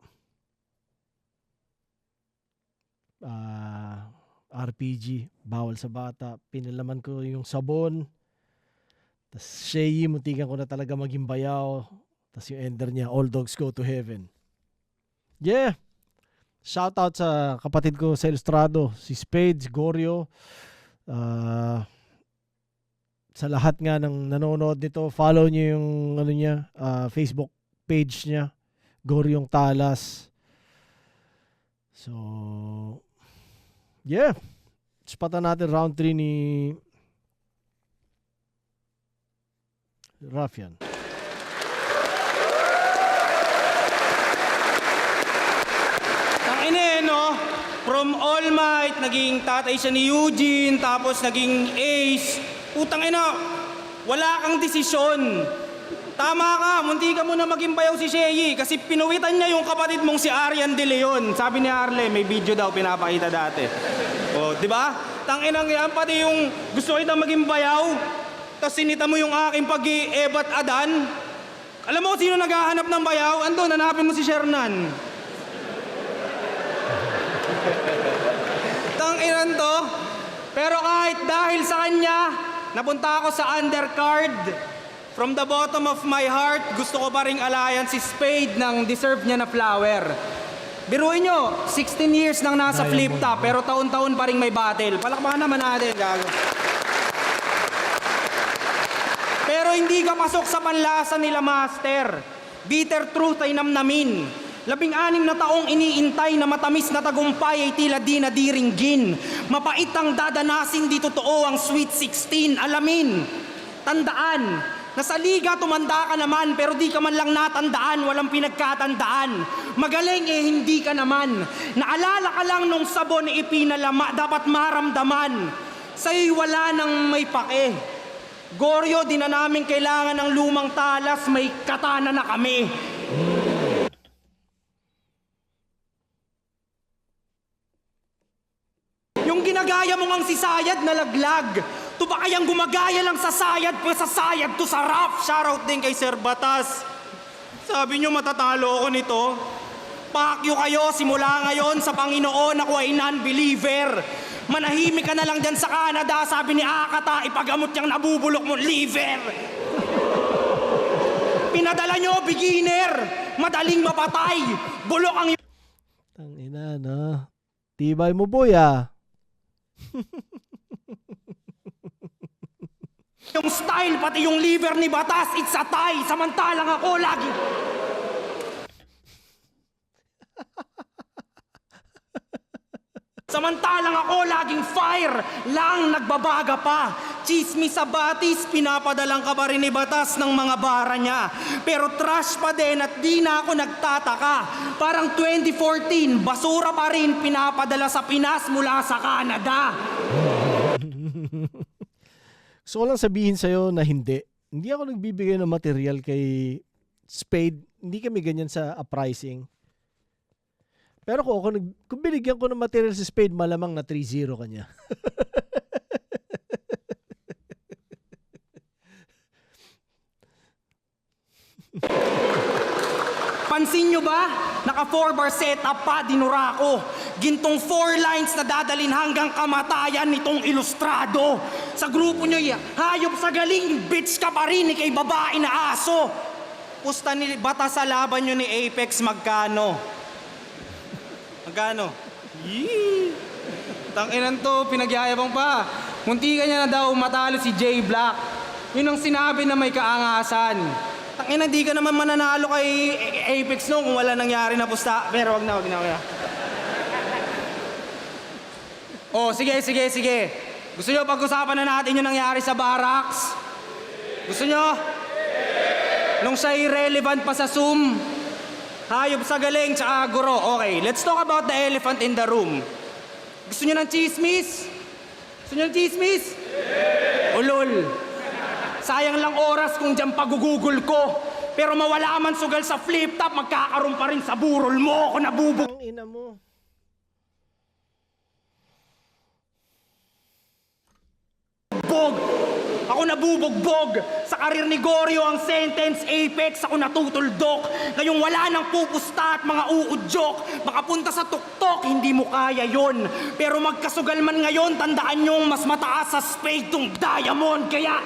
RPG, bawal sa bata. Pinalaman ko yung sabon. Tapos Sheyi, muntikan ko na talaga maging bayaw. Tapos yung ender niya, all dogs go to heaven. Yeah! Shout out sa kapatid ko sa Ilustrado, si Spades, Goryo, Sa lahat nga ng nanonood nito, follow niyo yung ano niya, Facebook page niya, Goryong Talas. So, yeah. Spatan natin round 3 ni Ruffian. No? From All Might, naging tatay siya ni Eugene, tapos naging Ace. Putang ina, wala kang desisyon. Tama ka, munti ka muna maging bayaw si Sheyi kasi pinuwitan niya yung kapatid mong si Arian De Leon. Sabi ni Arle, may video daw pinapakita dati. O, di ba? Tanginang yan, pati yung gusto kita maging bayaw, tapos sinita mo yung aking pag-i-ebat adan. Alam mo sino naghahanap ng bayaw? Andun, hanapin mo si Shernan. Tanginan to. Pero kahit dahil sa kanya, napunta ako sa undercard. From the bottom of my heart, gusto ko pa ring alayan si Spade ng deserve niya na flower. Biruin nyo, 16 years nang nasa flip top, pero taon-taon pa rin may battle. Palakpakan naman natin, gago. Pero hindi ka pasok sa panlasa nila, Master. Bitter truth ay namnamin. 16 na taong iniintay na matamis na tagumpay ay tila di nadiringgin. Mapait ang dadanasin, di totoo ang sweet 16. Alamin, tandaan, na sa liga tumanda ka naman pero di ka man lang natandaan, walang pinagkatandaan. Magaling hindi ka naman. Naalala ka lang nung sabon ipinalama, dapat maramdaman. Sa'yo'y wala nang may pake. Goryo, di na namin kailangan ng lumang talas, may katana na kami. Yung ginagaya mo ngang si Sayad na laglag. To ba kayang gumagaya lang sa Sayad to sa rap? Shoutout din kay Sir Batas. Sabi nyo matatalo ako nito. Pakyo kayo simula ngayon sa Panginoon, ako ay non-believer. Manahimik ka na lang dyan sa Canada, sabi ni Akata, ipagamot niyang nabubulok mo liver. Pinadala nyo, beginner, madaling mapatay, bulok ang... Tangina na. Tibay mo boy ah. Yung style, pati yung liver ni Batas, it's a tie. Samantalang ako lagi... Samantalang ako laging fire lang, nagbabaga pa. Chismis sa batis, pinapadalang ka pa rin ni Batas ng mga bara niya. Pero trash pa din at di na ako nagtataka. Parang 2014, basura pa rin pinapadala sa Pinas mula sa Canada. Gusto ko lang sabihin sa'yo na hindi. Hindi ako nagbibigay ng material kay Spade. Hindi kami ganyan sa pricing. Pero kung binigyan ko ng material si Spade, malamang na 3-0 kanya. Pansin nyo ba? Naka 4-bar setup pa, dinurako. Gintong 4 lines na dadalin hanggang kamatayan nitong ilustrado. Sa grupo nyo, hayop sa galing, bitch ka pa rin, ikay babae na aso. Pusta ni Batas sa laban nyo ni Apex, magkano? Magkano? Yee! Tanginan to, pinagyayabang pa. Munti ka niya na daw matalo si Jay Black. Yun ang sinabi na may kaangasan. Tanginan, di ka naman mananalo kay Apex no kung wala nangyari na pusta. Pero wag na. Oh, sige. Gusto nyo pag-usapan na natin yung nangyari sa barracks? Gusto nyo? Nung siya irrelevant pa sa Zoom? Hayop sa galing, tsaka guro. Okay, let's talk about the elephant in the room. Gusto nyo ng chismis? Ulol. Sayang lang oras kung dyan pagugugol ko. Pero mawala man sugal sa flip top, magkakaroon pa rin sa burol mo. Ako nabubog. Ang ina mo. Ako nabubugbog. Sa karir ni Goryo ang sentence, Apex, ako natutuldok. Ngayong wala nang pupusta at mga uudyok. Makapunta sa tuktok, hindi mo kaya yon. Pero magkasugal man ngayon, tandaan nyong mas mataas sa Spade tong Diamond. Kaya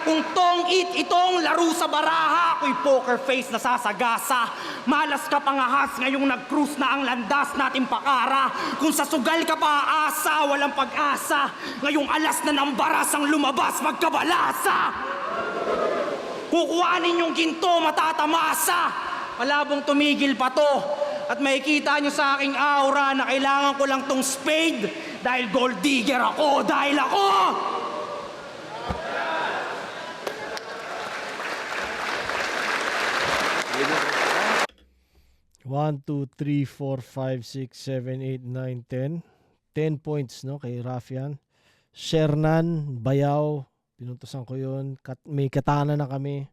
kung tong it, itong laro sa baraha. Ako'y poker face na sasagasa. Malas ka pangahas, ngayong nag-cruise na ang landas natin pakara. Kung sa sugal ka pa asa, walang pag-asa. Ngayong alas na ng baras ang lumabas, magkabalasa. Kukuhanin yung ginto, matatamasa. Malabong tumigil pa to. At makikita nyo sa aking aura na kailangan ko lang tong spade. Dahil gold digger ako, dahil ako! 1, 2, 3, 4, 5, 6, 7, 8, 9, 10. 10 points, no, kay Rafian. Shernan, Bayaw, pinuntusan ko yun. May katana na kami.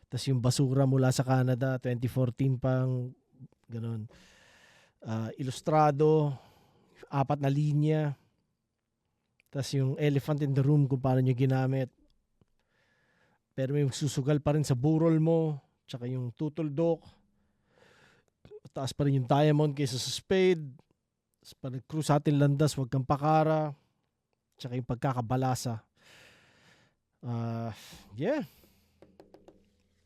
Tapos yung basura mula sa Canada, 2014 pang, ganun. Ilustrado, 4 na linya. Tapos yung elephant in the room kung paano nyo ginamit. Pero may susugal pa rin sa burol mo. Tsaka yung tutuldok. Taas pa rin yung diamond kaysa sa spade. Pag nag-cruise atin landas, huwag kang pakara. Tsaka yung pagkakabalasa. Yeah.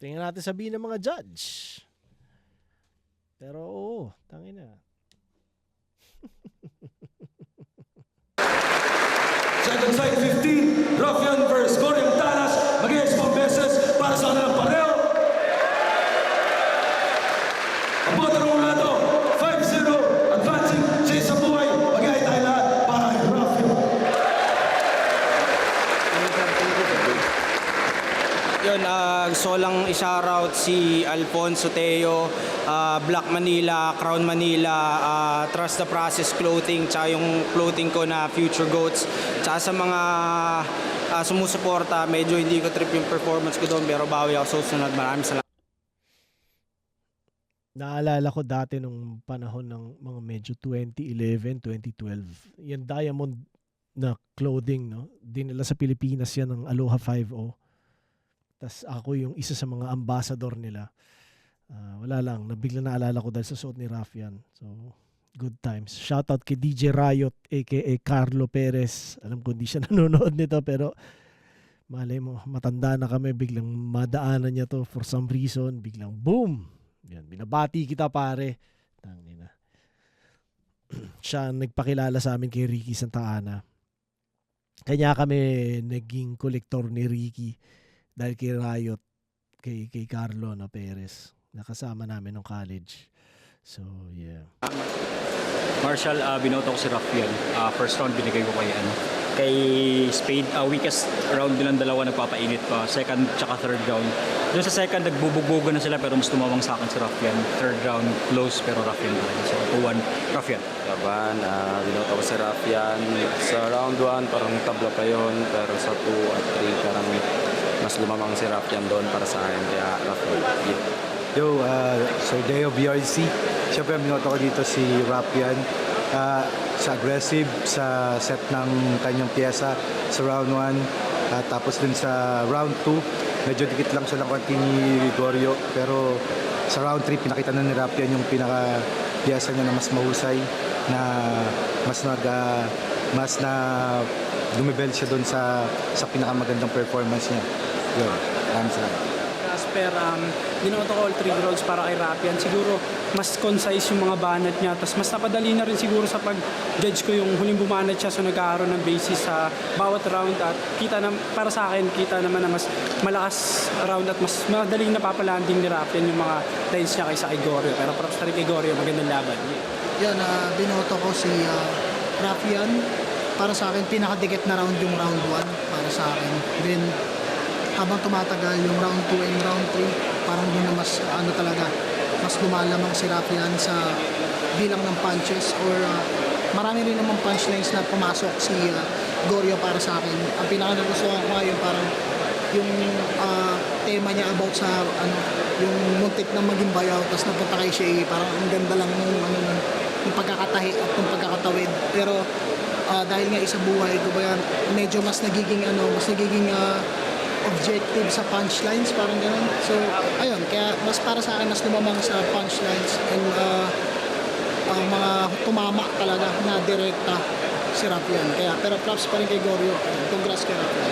Tingnan natin sabihin ng mga judge. Pero oo, tangin na. Second side 15, Rafian versus Gorium Talas. Mag-iis pang beses para sa kanilang pareho. Ang boto ng mula ito, 5-0, advancing sa isang buhay. Mag-iay tayo lahat para kay Rafian. Yun, gusto ko lang i-shoutout si Alfonso Teo, Black Manila, Crown Manila, Trust the Process Clothing, tsaka yung clothing ko na Future Goats. Tsaka sa mga sumusuporta, medyo hindi ko trip yung performance ko doon, pero bawi ako sa susunod. Maraming salamat. Naalala ko dati nung panahon ng mga medyo 2011, 2012. Yan diamond na clothing, no? Dinala sa Pilipinas yan ng Aloha 5-0. Tas ako yung isa sa mga ambassador nila. Wala lang, nabigla naalala ko dahil sa suot ni Rafian. So, good times. Shoutout kay DJ Riot, aka Carlo Perez. Alam ko hindi siya nanonood nito, pero malay mo, matanda na kami, biglang madaanan niya to for some reason. Biglang boom! Yan, binabati kita pare. Tangina. Siya nagpakilala sa amin kay Ricky Santa Ana. Kanya kami naging kolektor ni Ricky dahil kay Riot, kay Carlo na Perez. Nakasama namin nung college. So, yeah. Marshall, binoto ko si Rafian. First round binigay ko kay Spade. Weakest round nilang dalawa nagpapainit pa. Second tsaka third round. Doon sa second, nagbubugbugan na sila pero mas tumawang sa akin si Rafian. Third round, close pero Rafian talaga. So, 2-1, Rafian. Laban, binoto ko si Rafian. Sa round 1, parang tabla pa yun. Pero sa 2 at 3, parang mas lumamang si Rafian doon para sa akin. Kaya Rafian, yeah. Yo, Sir Deo BRC. Siyempre, binoto ko dito si Rafian. Sa aggressive, sa set ng kanyang pyesa sa round 1. Tapos din sa round 2, medyo dikit lang siya ng konti ni Gregorio. Pero sa round 3, pinakita na ni Rafian yung pinaka-pyesa niya na mas mahusay. Na mas na lumibel siya doon sa pinakamagandang performance niya. Yun, maraming salamat. Casper, binoto ko all 3 rounds para kay Rafian. Siguro mas concise yung mga banat niya. Tapos mas napadali na rin siguro sa pag-judge ko yung huling bumanat siya. So nagkakaroon ng basis sa bawat round. At kita na, para sa akin, kita naman na mas malakas round at mas madaling napapalanding ni Rafian yung mga lines niya kaysa kay Gorio. Pero props na rin kay Gorio, magandang laban. Yan, binoto ko si Rafian. Para sa akin, pinakadikit na round yung round 1 para sa akin. Then, habang tumatagal yung round 2 and round 3, parang doon na mas mas lumalamang si Rafian sa bilang ng punches or marami rin namang punchlines na pumasok si Gorio para sa akin. Ang pinaka-nagustuhan ko ngayon parang yung tema niya about sa yung muntik na maging bayaw tapos napunta kay Shea, parang ang ganda lang yung pagkakatahi at yung pagkakatawid. Pero dahil nga isa buhay, medyo mas nagiging objective sa punchlines, parang gano'n. So, ayun, kaya mas para sa akin, mas lumamang sa punchlines and mga tumama talaga na direkta si Rafian. Kaya, pero props pa rin kay Gorio. Congrats kay Rafian.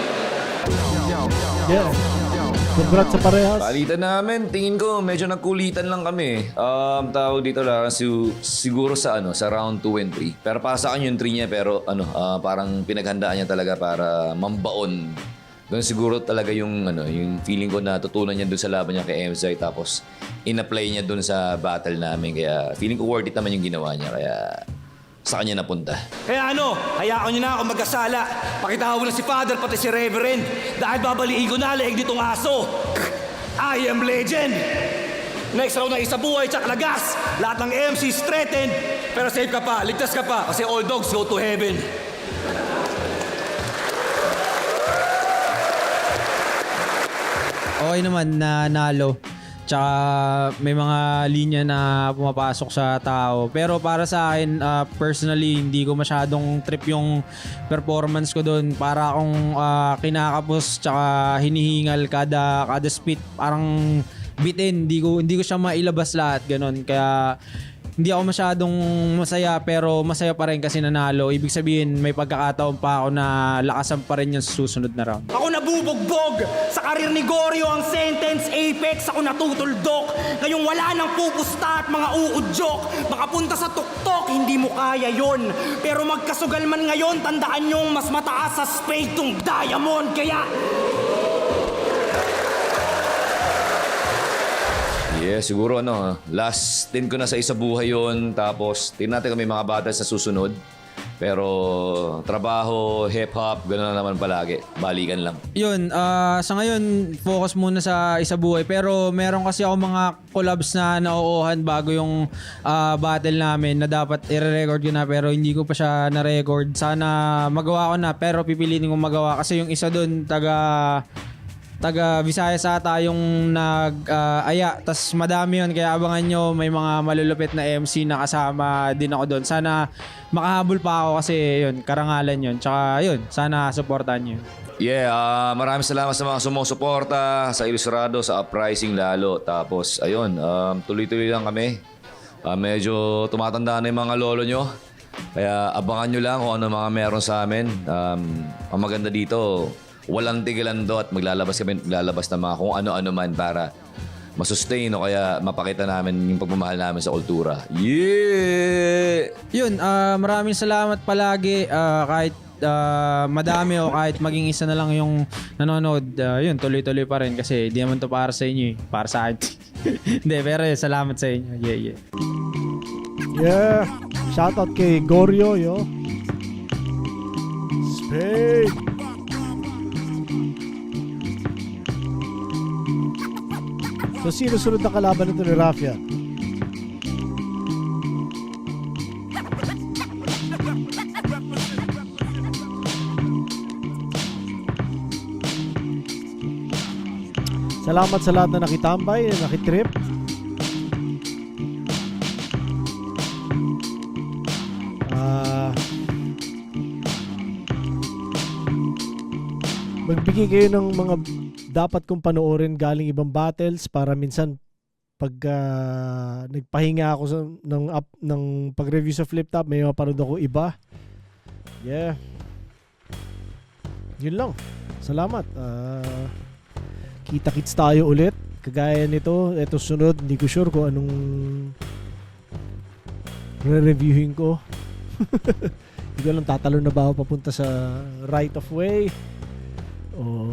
Yeah. Congrats sa parehas. Palitan namin, tingin ko medyo nagkulitan lang kami. Tawag dito lang siguro sa sa round 2 and 3. Pero para sa akin yung 3 niya pero parang pinaghandaan niya talaga para mambaon. Doon siguro talaga yung yung feeling ko na tutunan niya doon sa laban niya kay MZY tapos in-apply niya doon sa battle namin. Kaya feeling ko worth it naman yung ginawa niya. Kaya sa kanya napunta. Kaya hayaan niyo na ako magkasala. Pakitawan mo na si Father pati si Reverend dahil babaliin ko na leeg nitong aso. I am legend! Next round na isa buhay tsak lagas. Lahat ng MC threatened. Pero safe ka pa, ligtas ka pa kasi all dogs go to heaven. Okay naman na nalo. Tsaka may mga linya na pumapasok sa tao. Pero para sa akin, personally, hindi ko masyadong trip yung performance ko doon. Para akong kinakapos tsaka hinihingal kada spit. Parang bitin. Hindi ko siya mailabas lahat. Ganon. Kaya hindi ako masyadong masaya pero masaya pa rin kasi nanalo. Ibig sabihin may pagkakataon pa ako na lakasan pa rin yung susunod na round. Ako nabubugbog! Sa karir ni Goryo ang sentence apex, ako natutuldok. Ngayong wala nang pupusta at mga uudyok. Makapunta sa tuktok, hindi mo kaya yon. Pero magkasugal man ngayon, tandaan nyong mas mataas sa spade tong diamond. Kaya Yeah, siguro last 10 ko na sa isa buhay yun. Tapos, tingnan natin kung may mga battles sa susunod. Pero, trabaho, hip-hop, gano'n na naman palagi. Balikan lang. Yun, sa ngayon, focus muna sa isa buhay. Pero meron kasi ako mga collabs na nauuhan bago yung battle namin na dapat i-record ko na pero hindi ko pa siya na-record. Sana magawa ko na pero pipiliin kong magawa kasi yung isa dun taga Visayas ata yung nag-aya. Tas madami yun. Kaya abangan nyo. May mga malulupit na MC na kasama din ako doon. Sana makahabol pa ako kasi yun, karangalan yun. Tsaka yun, sana supportan nyo. Yeah, maraming salamat sa mga sumusuporta, sa Ilustrado, sa Uprising lalo. Tapos, ayun, tuloy-tuloy lang kami. Medyo tumatanda na yung mga lolo nyo. Kaya abangan nyo lang kung ano mga meron sa amin. Ang maganda dito, walang tigilan do at maglalabas ng mga kung ano-ano man para masustain o kaya mapakita namin yung pagmamahal namin sa kultura. Yeah! Yun, maraming salamat palagi kahit madami o kahit maging isa na lang yung nanonood. Yun, tuloy-tuloy pa rin kasi di naman to para sa inyo para sa akin. Hindi, pero salamat sa inyo. Yeah. Yeah. Shoutout kay Goryo, yo. Spade. So, sino sunod na kalaban nito ni Rafia? Salamat sa lahat na nakitambay, na nakitrip. Magbigay kayo ng mga dapat kong panoorin galing ibang battles para minsan pag nagpahinga ako ng pag-review sa Flip Top, may mapanood ako iba. Yeah. Yun lang. Salamat. Kita-kits tayo ulit. Kagaya nito, eto sunod, hindi ko sure kung anong re-reviewin ko. Hindi ko alam, tatalon na ba ako papunta sa right of way o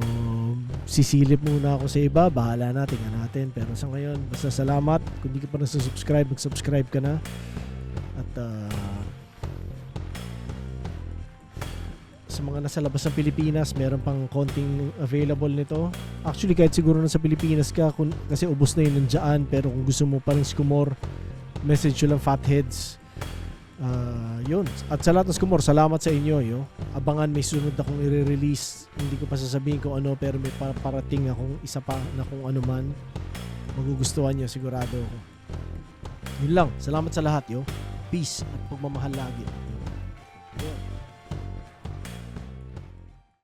sisilip muna ako sa iba. Bahala na, tingnan natin. Pero sa ngayon, basta salamat. Kung hindi ka pa nasa-subscribe, mag-subscribe ka na. At sa mga nasa labas ng Pilipinas, meron pang konting available nito. Actually, kahit siguro nasa Pilipinas ka, kasi ubos na yun nandiyan. Pero kung gusto mo pa rin Skumor, message nyo lang Fatheads. Yun. At sa lahat ng Skumor, salamat sa inyo. Yo. Abangan, may sunod akong i-release. Hindi ko pa sasabihin kung ano, pero may parating akong isa pa na kung ano man. Magugustuhan nyo, sigurado ako. Yun lang. Salamat sa lahat, yo. Peace at pagmamahal lagi. Yo.